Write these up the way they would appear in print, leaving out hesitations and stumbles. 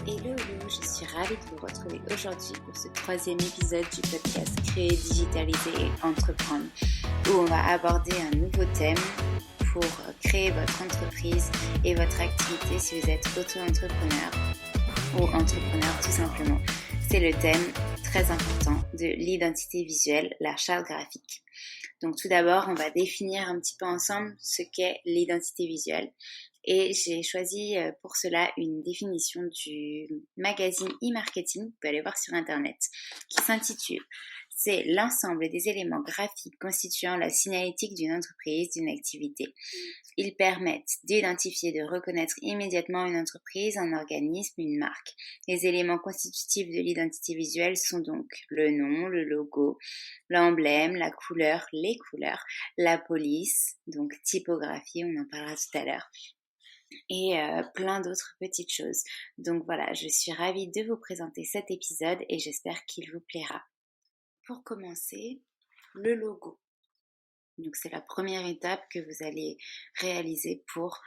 Hello, je suis ravie de vous retrouver aujourd'hui pour ce troisième épisode du podcast Créer, digitaliser et entreprendre, où on va aborder un nouveau thème pour créer votre entreprise et votre activité si vous êtes auto-entrepreneur ou entrepreneur tout simplement. C'est le thème très important de l'identité visuelle, la charte graphique. Donc tout d'abord, on va définir un petit peu ensemble ce qu'est l'identité visuelle. Et j'ai choisi pour cela une définition du magazine e-marketing, vous pouvez aller voir sur internet, qui s'intitule « C'est l'ensemble des éléments graphiques constituant la signalétique d'une entreprise, d'une activité. Ils permettent d'identifier, de reconnaître immédiatement une entreprise, un organisme, une marque. Les éléments constitutifs de l'identité visuelle sont donc le nom, le logo, l'emblème, la couleur, les couleurs, la police, donc typographie, on en parlera tout à l'heure, et plein d'autres petites choses. Donc voilà, je suis ravie de vous présenter cet épisode et j'espère qu'il vous plaira. Pour commencer, le logo. Donc c'est la première étape que vous allez réaliser pour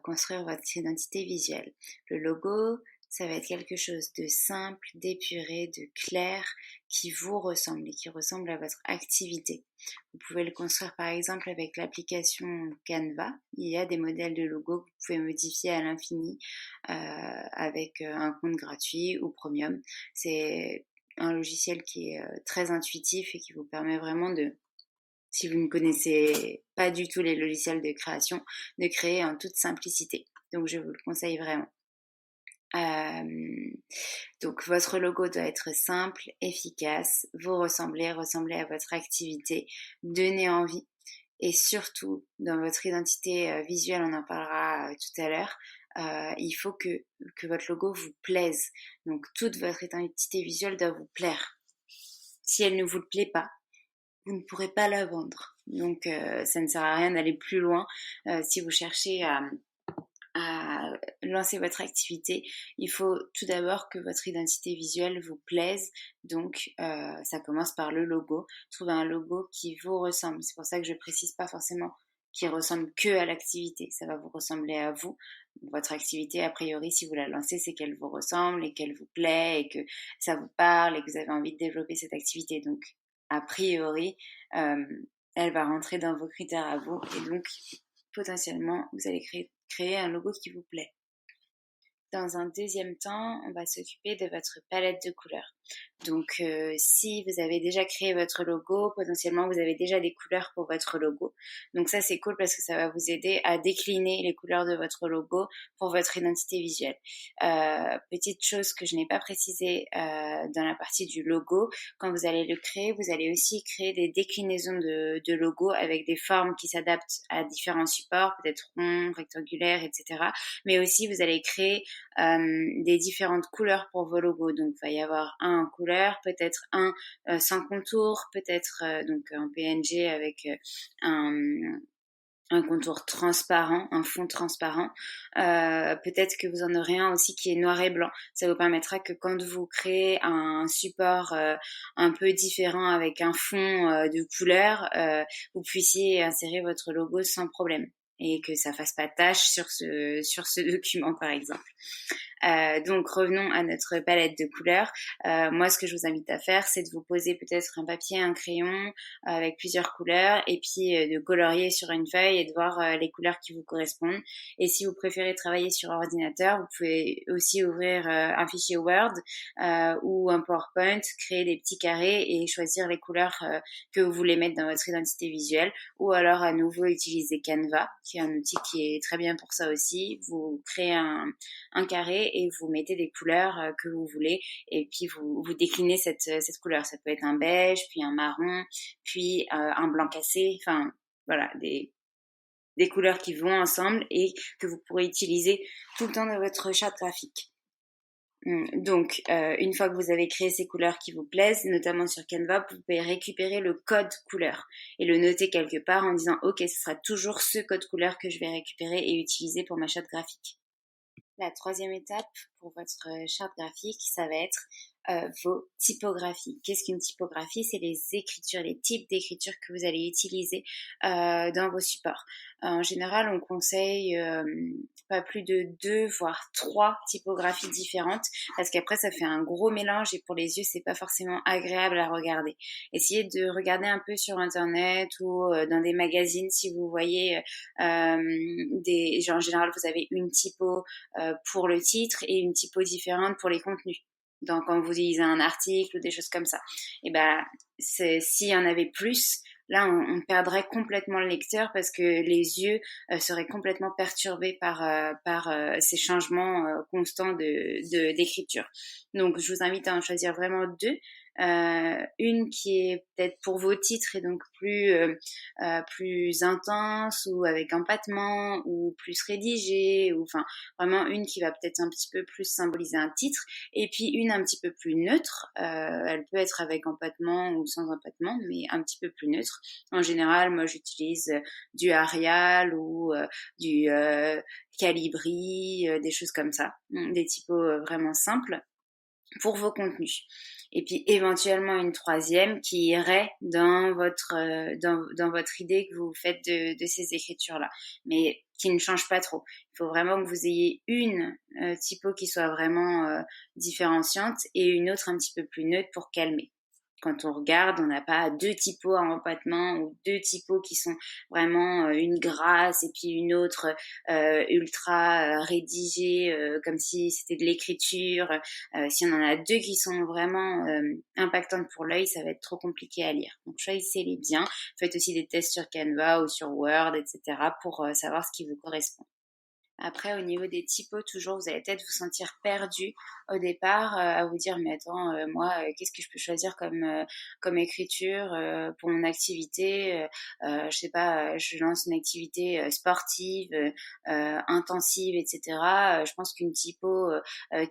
construire votre identité visuelle. Le logo, ça va être quelque chose de simple, d'épuré, de clair, qui vous ressemble et qui ressemble à votre activité. Vous pouvez le construire par exemple avec l'application Canva. Il y a des modèles de logo que vous pouvez modifier à l'infini avec un compte gratuit ou premium. C'est un logiciel qui est très intuitif et qui vous permet vraiment de, si vous ne connaissez pas du tout les logiciels de création, de créer en toute simplicité. Donc je vous le conseille vraiment. Donc votre logo doit être simple, efficace, vous ressembler à votre activité, donner envie. Et surtout, dans votre identité visuelle, on en parlera tout à l'heure, il faut que votre logo vous plaise. Donc toute votre identité visuelle doit vous plaire. Si elle ne vous plaît pas, vous ne pourrez pas la vendre. Donc ça ne sert à rien d'aller plus loin. Si vous cherchez à lancer votre activité, il faut tout d'abord que votre identité visuelle vous plaise. Donc ça commence par le logo. Trouvez un logo qui vous ressemble. C'est pour ça que je précise pas forcément qui ressemble que à l'activité. Ça va vous ressembler à vous. Votre activité, a priori, si vous la lancez, c'est qu'elle vous ressemble et qu'elle vous plaît et que ça vous parle et que vous avez envie de développer cette activité. Donc a priori, elle va rentrer dans vos critères à vous et donc potentiellement vous allez créer un logo qui vous plaît. Dans un deuxième temps, on va s'occuper de votre palette de couleurs. Donc si vous avez déjà créé votre logo, potentiellement vous avez déjà des couleurs pour votre logo. Donc ça c'est cool parce que ça va vous aider à décliner les couleurs de votre logo pour votre identité visuelle. Petite chose que je n'ai pas précisée dans la partie du logo, quand vous allez le créer, vous allez aussi créer des déclinaisons de logo avec des formes qui s'adaptent à différents supports, peut-être ronds, rectangulaires, etc. Mais aussi vous allez créer des différentes couleurs pour vos logos. Donc il va y avoir un en couleur, peut-être un sans contour, peut-être donc un PNG avec un contour transparent, un fond transparent. Peut-être que vous en aurez un aussi qui est noir et blanc. Ça vous permettra que quand vous créez un support un peu différent avec un fond de couleur, vous puissiez insérer votre logo sans problème et que ça fasse pas tache sur ce document par exemple. Donc revenons à notre palette de couleurs. Moi ce que je vous invite à faire, c'est de vous poser peut-être un papier, un crayon avec plusieurs couleurs et puis de colorier sur une feuille et de voir les couleurs qui vous correspondent. Et si vous préférez travailler sur ordinateur, vous pouvez aussi ouvrir un fichier Word ou un PowerPoint, créer des petits carrés et choisir les couleurs que vous voulez mettre dans votre identité visuelle, ou alors à nouveau utiliser Canva, qui est un outil qui est très bien pour ça aussi. Vous créez un carré et vous mettez des couleurs que vous voulez et puis vous déclinez cette couleur. Ça peut être un beige, puis un marron, puis un blanc cassé, enfin voilà, des couleurs qui vont ensemble et que vous pourrez utiliser tout le temps dans votre charte graphique. Donc, une fois que vous avez créé ces couleurs qui vous plaisent, notamment sur Canva, vous pouvez récupérer le code couleur et le noter quelque part en disant « Ok, ce sera toujours ce code couleur que je vais récupérer et utiliser pour ma charte graphique ». La troisième étape pour votre charte graphique, ça va être vos typographies. Qu'est-ce qu'une typographie? C'est les écritures, les types d'écriture que vous allez utiliser dans vos supports. En général, on conseille pas plus de 2 voire 3 typographies différentes parce qu'après ça fait un gros mélange et pour les yeux c'est pas forcément agréable à regarder. Essayez de regarder un peu sur internet ou dans des magazines si vous voyez genre, en général vous avez une typo pour le titre et une typo différente pour les contenus. Donc quand vous lisez un article ou des choses comme ça, et ben s'il y en avait plus, là on perdrait complètement le lecteur parce que les yeux seraient complètement perturbés par ces changements constants d'écriture. Donc je vous invite à en choisir vraiment 2. Une qui est peut-être pour vos titres et donc plus intense ou avec empattement ou plus rédigée, ou enfin vraiment une qui va peut-être un petit peu plus symboliser un titre, et puis une un petit peu plus neutre. Elle peut être avec empattement ou sans empattement, mais un petit peu plus neutre. En général, moi j'utilise du Arial ou du Calibri, des choses comme ça, des typos vraiment simples pour vos contenus. Et puis éventuellement une troisième qui irait dans votre idée que vous faites de ces écritures-là, mais qui ne change pas trop. Il faut vraiment que vous ayez une typo qui soit vraiment différenciante et une autre un petit peu plus neutre pour calmer. Quand on regarde, on n'a pas 2 typos à empattement ou 2 typos qui sont vraiment une grasse et puis une autre ultra rédigée comme si c'était de l'écriture. Si on en a 2 qui sont vraiment impactantes pour l'œil, ça va être trop compliqué à lire. Donc choisissez-les bien. Faites aussi des tests sur Canva ou sur Word, etc. pour savoir ce qui vous correspond. Après, au niveau des typos, toujours, vous allez peut-être vous sentir perdu au départ, à vous dire, mais attends, moi, qu'est-ce que je peux choisir comme écriture pour mon activité je sais pas, je lance une activité sportive, intensive, etc. Je pense qu'une typo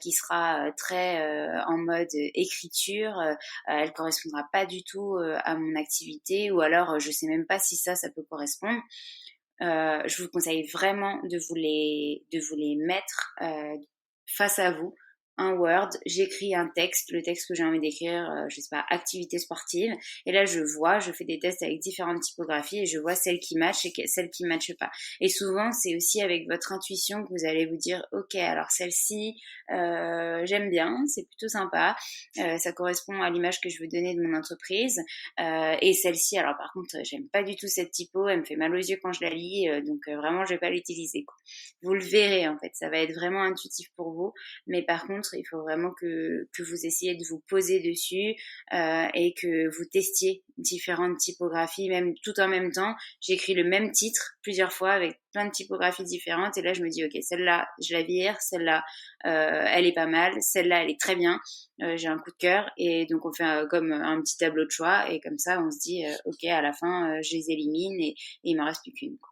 qui sera très en mode écriture, elle correspondra pas du tout à mon activité, ou alors je sais même pas si ça peut correspondre. Je vous conseille vraiment de vous les mettre face à vous. Un Word, j'écris un texte, le texte que j'ai envie d'écrire, je sais pas, activité sportive. Et là, je fais des tests avec différentes typographies et je vois celles qui matchent et celles qui matchent pas. Et souvent, c'est aussi avec votre intuition que vous allez vous dire, ok, alors celle-ci, j'aime bien, c'est plutôt sympa, ça correspond à l'image que je veux donner de mon entreprise. Et celle-ci, alors par contre, j'aime pas du tout cette typo, elle me fait mal aux yeux quand je la lis, donc vraiment, je vais pas l'utiliser, quoi. Vous le verrez, en fait, ça va être vraiment intuitif pour vous, mais par contre, il faut vraiment que vous essayiez de vous poser dessus et que vous testiez différentes typographies, même tout en même temps. J'écris le même titre plusieurs fois avec plein de typographies différentes et là, je me dis, ok, celle-là, je la vire, celle-là, elle est pas mal, celle-là, elle est très bien, j'ai un coup de cœur, et donc on fait comme un petit tableau de choix et comme ça, on se dit, ok, à la fin, je les élimine et il m'en reste plus qu'une, quoi.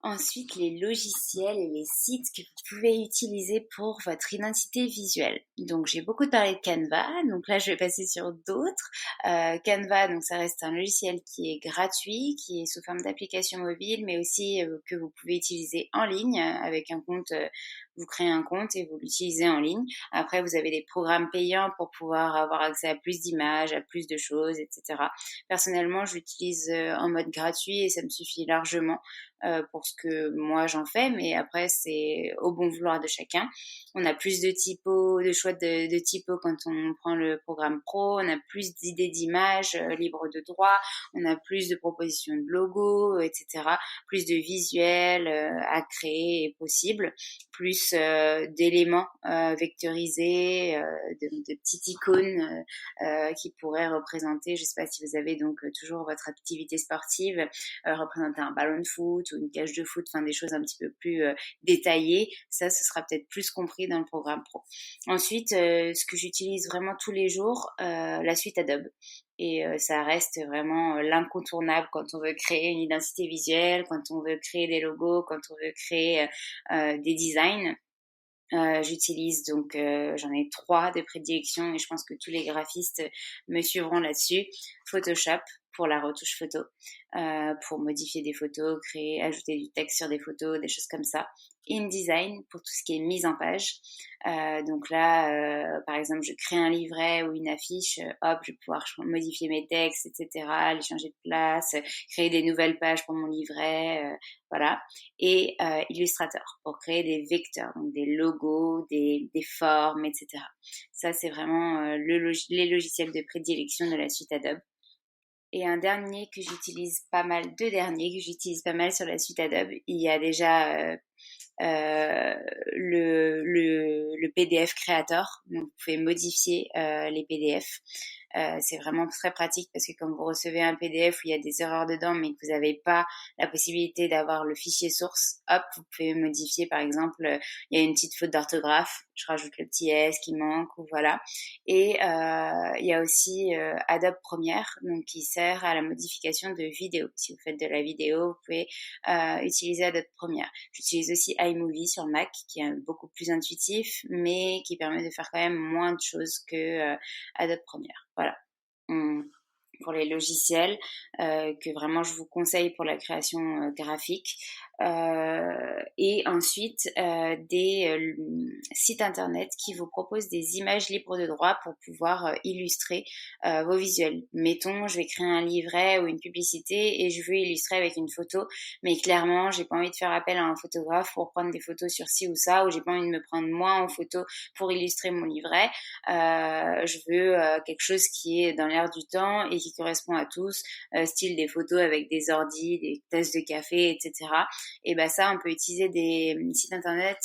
Ensuite, les logiciels et les sites que vous pouvez utiliser pour votre identité visuelle. Donc, j'ai beaucoup parlé de Canva, donc là, je vais passer sur d'autres. Canva, donc ça reste un logiciel qui est gratuit, qui est sous forme d'application mobile, mais aussi que vous pouvez utiliser en ligne avec un compte. Vous créez un compte et vous l'utilisez en ligne. Après, vous avez des programmes payants pour pouvoir avoir accès à plus d'images, à plus de choses, etc. Personnellement, je l'utilise en mode gratuit et ça me suffit largement pour ce que moi j'en fais, mais après c'est au bon vouloir de chacun. On a plus de typos, de choix de typos quand on prend le programme pro, on a plus d'idées d'images libres de droit, on a plus de propositions de logos, etc. Plus de visuels à créer et possible, plus d'éléments vectorisés, de petites icônes qui pourraient représenter, je sais pas si vous avez donc toujours votre activité sportive, représenter un ballon de foot ou une cage de foot, enfin des choses un petit peu plus détaillées. Ça, ce sera peut-être plus compris dans le programme pro. Ensuite, ce que j'utilise vraiment tous les jours, la suite Adobe. Et ça reste vraiment l'incontournable quand on veut créer une identité visuelle, quand on veut créer des logos, quand on veut créer des designs. J'utilise donc, j'en ai 3 de prédilection et je pense que tous les graphistes me suivront là-dessus. Photoshop pour la retouche photo, pour modifier des photos, ajouter du texte sur des photos, des choses comme ça. InDesign pour tout ce qui est mise en page. Donc là, par exemple, je crée un livret ou une affiche, hop, je vais pouvoir modifier mes textes, etc., les changer de place, créer des nouvelles pages pour mon livret, voilà. Et Illustrator pour créer des vecteurs, donc des logos, des formes, etc. Ça, c'est vraiment les logiciels de prédilection de la suite Adobe. Et un dernier que j'utilise pas mal, deux derniers que j'utilise pas mal sur la suite Adobe. Il y a déjà le PDF Creator, donc vous pouvez modifier les PDF. C'est vraiment très pratique parce que quand vous recevez un PDF où il y a des erreurs dedans mais que vous n'avez pas la possibilité d'avoir le fichier source, hop, vous pouvez modifier. Par exemple, il y a une petite faute d'orthographe, je rajoute le petit S qui manque ou voilà. Et il y a aussi Adobe Premiere, donc qui sert à la modification de vidéos. Si vous faites de la vidéo, vous pouvez utiliser Adobe Premiere. J'utilise aussi iMovie sur Mac, qui est beaucoup plus intuitif, mais qui permet de faire quand même moins de choses que Adobe Premiere. Voilà. Pour les logiciels que vraiment je vous conseille pour la création graphique. Et ensuite des sites internet qui vous proposent des images libres de droit pour pouvoir illustrer vos visuels. Mettons, je vais créer un livret ou une publicité et je veux illustrer avec une photo, mais clairement j'ai pas envie de faire appel à un photographe pour prendre des photos sur ci ou ça, ou j'ai pas envie de me prendre moi en photo pour illustrer mon livret. Je veux quelque chose qui est dans l'air du temps et qui correspond à tous, style des photos avec des ordis, des tasses de café, etc. Et ben ça, on peut utiliser des sites internet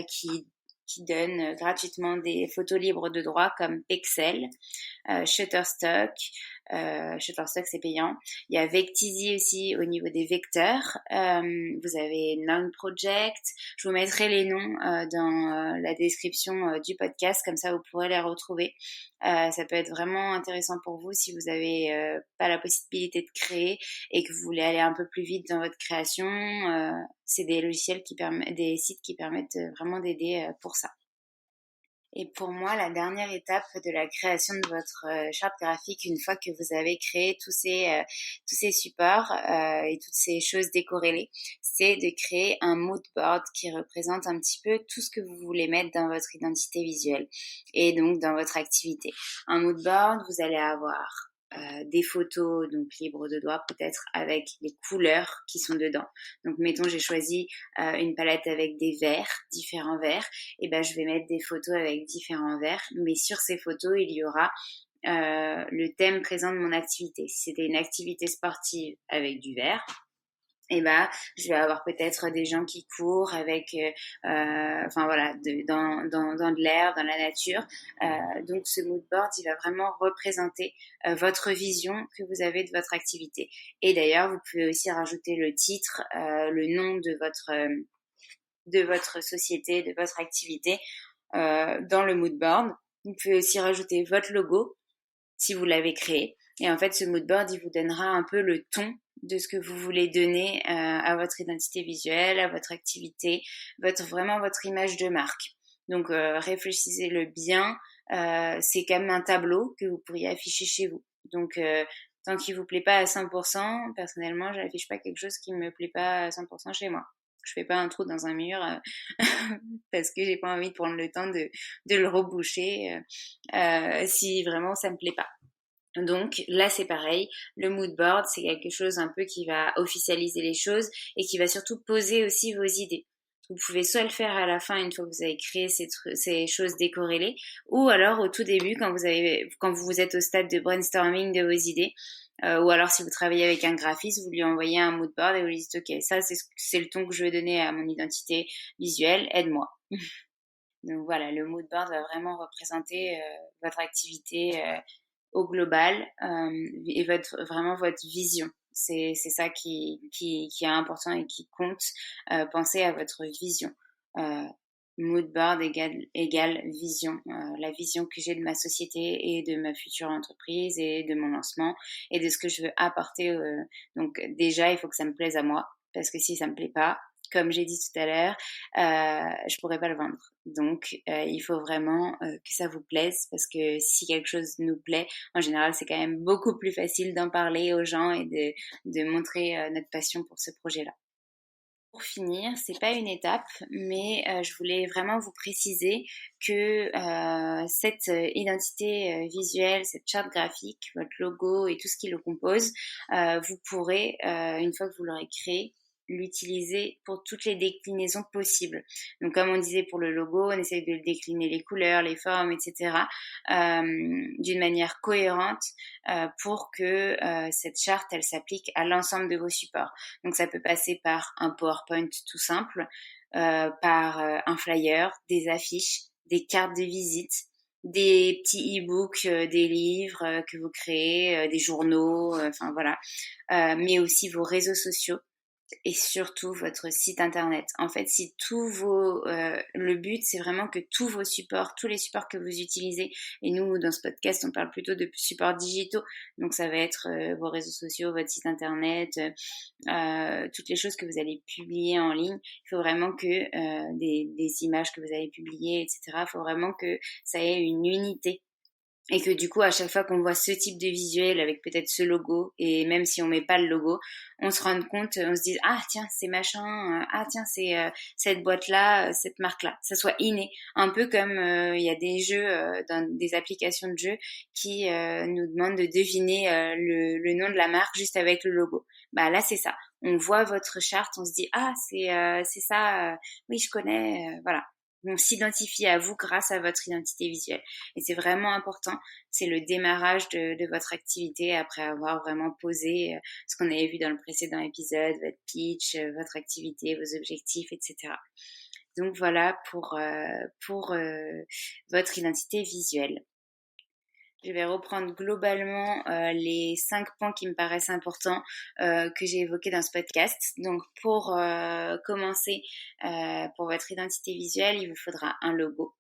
qui donnent gratuitement des photos libres de droit comme Pexel, Shutterstock. Shutterstock, c'est payant. Il y a Vecteezy aussi au niveau des vecteurs. Vous avez Noun Project. Je vous mettrai les noms dans la description du podcast, comme ça vous pourrez les retrouver. Ça peut être vraiment intéressant pour vous si vous avez pas la possibilité de créer et que vous voulez aller un peu plus vite dans votre création. C'est des logiciels des sites qui permettent vraiment d'aider pour ça. Et pour moi, la dernière étape de la création de votre charte graphique, une fois que vous avez créé tous ces supports et toutes ces choses décorrélées, c'est de créer un mood board qui représente un petit peu tout ce que vous voulez mettre dans votre identité visuelle et donc dans votre activité. Un mood board, vous allez avoir des photos donc libres de droit peut-être avec les couleurs qui sont dedans. Donc mettons j'ai choisi une palette avec des verts, différents verts, et ben je vais mettre des photos avec différents verts, mais sur ces photos il y aura le thème présent de mon activité. Si c'était une activité sportive avec du vert, et ben je vais avoir peut-être des gens qui courent avec enfin voilà dans de l'air, dans la nature. Donc ce mood board il va vraiment représenter votre vision que vous avez de votre activité. Et d'ailleurs vous pouvez aussi rajouter le titre, le nom de votre société, de votre activité dans le mood board. Vous pouvez aussi rajouter votre logo si vous l'avez créé. Et en fait, ce mood board, il vous donnera un peu le ton de ce que vous voulez donner à votre identité visuelle, à votre activité, vraiment votre image de marque. Donc, réfléchissez-le bien. C'est comme un tableau que vous pourriez afficher chez vous. Donc, tant qu'il vous plaît pas à 100%, personnellement, je n'affiche pas quelque chose qui me plaît pas à 100% chez moi. Je fais pas un trou dans un mur parce que j'ai pas envie de prendre le temps de le reboucher si vraiment ça me plaît pas. Donc là c'est pareil, le mood board c'est quelque chose un peu qui va officialiser les choses et qui va surtout poser aussi vos idées. Vous pouvez soit le faire à la fin une fois que vous avez créé ces choses décorrélées, ou alors au tout début quand vous êtes au stade de brainstorming de vos idées, ou alors si vous travaillez avec un graphiste, vous lui envoyez un mood board et vous lui dites ok ça c'est le ton que je veux donner à mon identité visuelle, aide-moi. Donc voilà, le mood board va vraiment représenter votre activité au global et vraiment votre vision. C'est ça qui est important et qui compte. Pensez à votre vision. Mood board égale vision. La vision que j'ai de ma société et de ma future entreprise et de mon lancement et de ce que je veux apporter. Donc déjà, il faut que ça me plaise à moi parce que si ça me plaît pas, comme j'ai dit tout à l'heure, je pourrais pas le vendre. Donc, il faut vraiment que ça vous plaise parce que si quelque chose nous plaît, en général, c'est quand même beaucoup plus facile d'en parler aux gens et de montrer notre passion pour ce projet-là. Pour finir, c'est pas une étape, mais je voulais vraiment vous préciser que cette identité visuelle, cette charte graphique, votre logo et tout ce qui le compose, vous pourrez, une fois que vous l'aurez créé, l'utiliser pour toutes les déclinaisons possibles. Donc comme on disait pour le logo, on essaye de décliner les couleurs, les formes, etc. D'une manière cohérente pour que cette charte, elle s'applique à l'ensemble de vos supports. Donc ça peut passer par un PowerPoint tout simple, par un flyer, des affiches, des cartes de visite, des petits e-books, des livres que vous créez, des journaux, enfin voilà, mais aussi vos réseaux sociaux et surtout votre site internet. En fait, si le but c'est vraiment que tous vos supports, tous les supports que vous utilisez, et nous dans ce podcast on parle plutôt de supports digitaux, donc ça va être vos réseaux sociaux, votre site internet, toutes les choses que vous allez publier en ligne. Il faut vraiment que des images que vous allez publier, etc. Il faut vraiment que ça ait une unité. Et que du coup, à chaque fois qu'on voit ce type de visuel avec peut-être ce logo, et même si on met pas le logo, on se rende compte, on se dit ah tiens c'est machin, ah tiens c'est cette boîte-là, cette marque-là, ça soit inné. Un peu comme il y a des jeux, dans des applications de jeux qui nous demandent de deviner le nom de la marque juste avec le logo. Bah là c'est ça. On voit votre charte, on se dit ah c'est ça, oui je connais, voilà. On s'identifie à vous grâce à votre identité visuelle. Et c'est vraiment important. C'est le démarrage de votre activité après avoir vraiment posé ce qu'on avait vu dans le précédent épisode, votre pitch, votre activité, vos objectifs, etc. Donc voilà pour votre identité visuelle. Je vais reprendre globalement les 5 points qui me paraissent importants que j'ai évoqués dans ce podcast. Donc pour commencer, pour votre identité visuelle, il vous faudra un logo.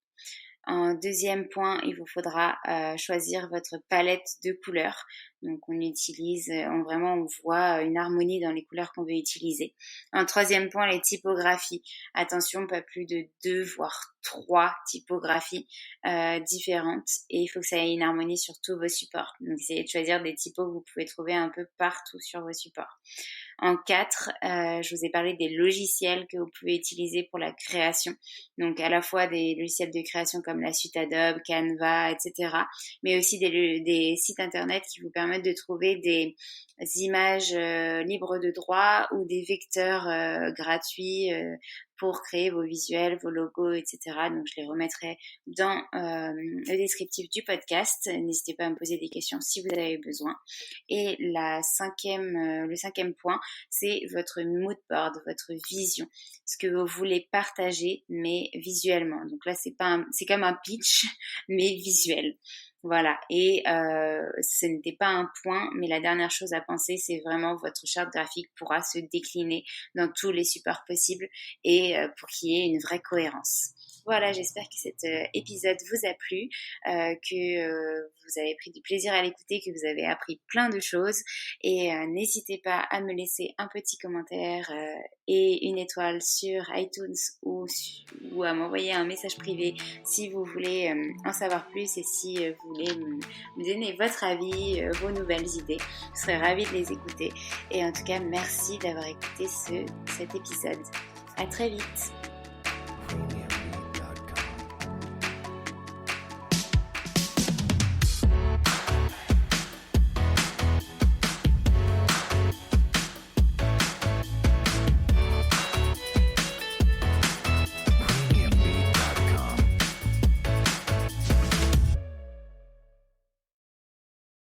En deuxième point, il vous faudra choisir votre palette de couleurs. Donc on voit une harmonie dans les couleurs qu'on veut utiliser. En troisième point, les typographies. Attention, pas plus de 2 voire 3 typographies différentes. Et il faut que ça ait une harmonie sur tous vos supports. Donc essayez de choisir des typos que vous pouvez trouver un peu partout sur vos supports. En 4, je vous ai parlé des logiciels que vous pouvez utiliser pour la création. Donc à la fois des logiciels de création comme la suite Adobe, Canva, etc. Mais aussi des sites internet qui vous permettent de trouver des images libres de droit ou des vecteurs gratuits pour créer vos visuels, vos logos, etc. Donc je les remettrai dans le descriptif du podcast. N'hésitez pas à me poser des questions si vous avez besoin. Et le cinquième point, c'est votre mood board, votre vision, ce que vous voulez partager, mais visuellement. Donc là, c'est comme un pitch, mais visuel. Voilà, et ce n'était pas un point, mais la dernière chose à penser, c'est vraiment votre charte graphique pourra se décliner dans tous les supports possibles et pour qu'il y ait une vraie cohérence. Voilà, j'espère que cet épisode vous a plu, que vous avez pris du plaisir à l'écouter, que vous avez appris plein de choses et n'hésitez pas à me laisser un petit commentaire et une étoile sur iTunes ou à m'envoyer un message privé si vous voulez en savoir plus et si vous voulez me donner votre avis, vos nouvelles idées. Je serais ravie de les écouter et en tout cas merci d'avoir écouté cet épisode. À très vite.